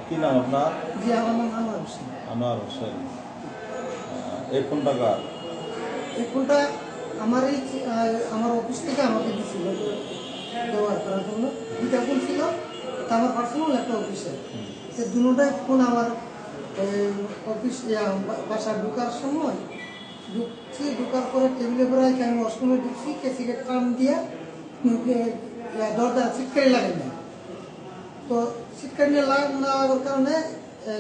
কি নাম আপনার? জি, আমার নাম আনোয়ার হোসেন। আনোয়ার হোসেন। এই ফোনটা কার? এই ফোনটা আমার অফিস থেকে আমাকে দিয়েছিল ব্যবহার করার জন্য। দুটা ফোন ছিল, এটা আমার পার্সোনাল, একটা অফিসের। সে দুটোটাই ফোন আমার অফিস বাসায় ঢোকার সময় ঢোকার পরে টেবিলে পরে আমি ওয়াশরুমে ঢুকছি, সিগারেট টান দিয়ে দরজা ছিটকারি লাগাই না। তো ছিটকারি লাগার কারণে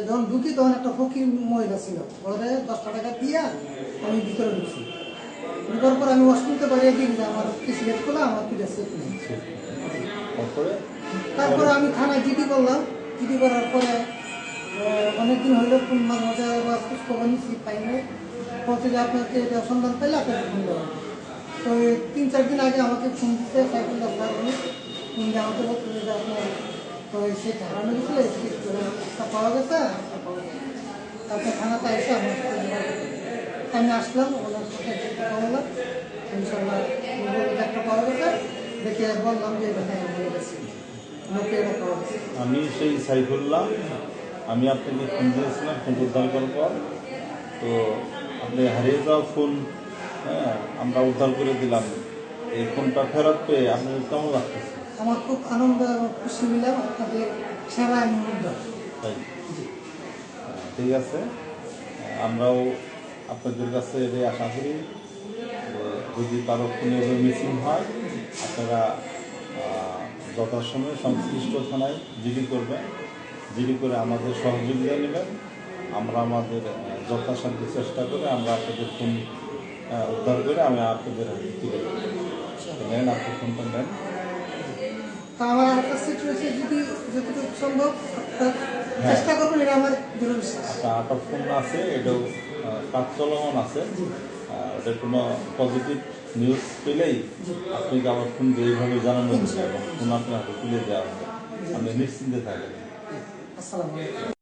যখন ঢুকি তখন একটা ফকির মহিলা ছিল, ঘরে 10 টাকা দিয়ে আমি ভিতরে ঢুকছি। ঢুকার পর আমি ওয়াশরুমতে বাড়িয়ে দিই যে আমার সিগারেট খোলা, আমার কি সেফ নেই। তারপরে আমি থানায় জিডি করলাম। জিডি করার পরে অনেকদিন হইলো মাঝে মাঝে আবার খোঁজ খবর নিচ্ছি, পাই নাই। বলছে যে আপনাকে এটা সন্ধান পাইলে আপনাকে ফোন দেওয়া। তো 3-4 দিন আগে আমাকে ফোন দিচ্ছে সাইফুল্লাহ স্যার, ফোন দিয়ে আমাকে বলতে যে আপনার তো সে হারানো গেছিল, একটা পাওয়া গেছে। তারপরে থানাতে এসে আমার আমি আসলাম, ওনার সাথে কথা বললাম, ইনশাল্লাহ একটা পাওয়া গেছে। দেখে বললাম যে এটা বলে গেছি এটা পাওয়া গেছে। আমি সেই সাইফুল্লাহ, আমি আপনাকে ফোন দিয়েছিলাম ফোন উদ্ধার করার পর। তো আপনি হারিয়ে যাওয়া ফোন আমরা উদ্ধার করে দিলাম। এই ফোনটা ফেরত পেয়ে আপনার কেমন লাগতেছে? আমার খুব আনন্দ এবং খুশি মিলাম, আপনাদের সেবা এবং উদ্ধার। তাই ঠিক আছে, আমরাও আপনাদের কাছে এটাই আশা করি যদি কারো ফোনে মিসিং হয় আপনারা যথাসময়ে সংশ্লিষ্ট থানায় জিডি করবেন। জিডি করে আমাদের সহযোগিতা নেবেন। আমরা আমাদের যথাসাধ্য চেষ্টা করে আমরা আপনাদের ফোন উদ্ধার করে আমি আপনাদের হাতে তুলে দেবো। নেন, আপনার ফোনটা নেন। আমার একটা সিচুয়েশন যদি যতটুকু সম্ভব চেষ্টা করবেন, এটা আমার দৃঢ় বিশ্বাস। একটা আটক ফোন আছে, এটাও কাজ চলমান আছে। এটা কোনো পজিটিভ নিউজ পেলেই আপনি আমার ফোন দিয়ে এইভাবে জানানো হবে এবং ফোন আপনার হাতে তুলে দেওয়া হবে। আপনি নিশ্চিন্তে থাকেন। আসসালামু আলাইকুম।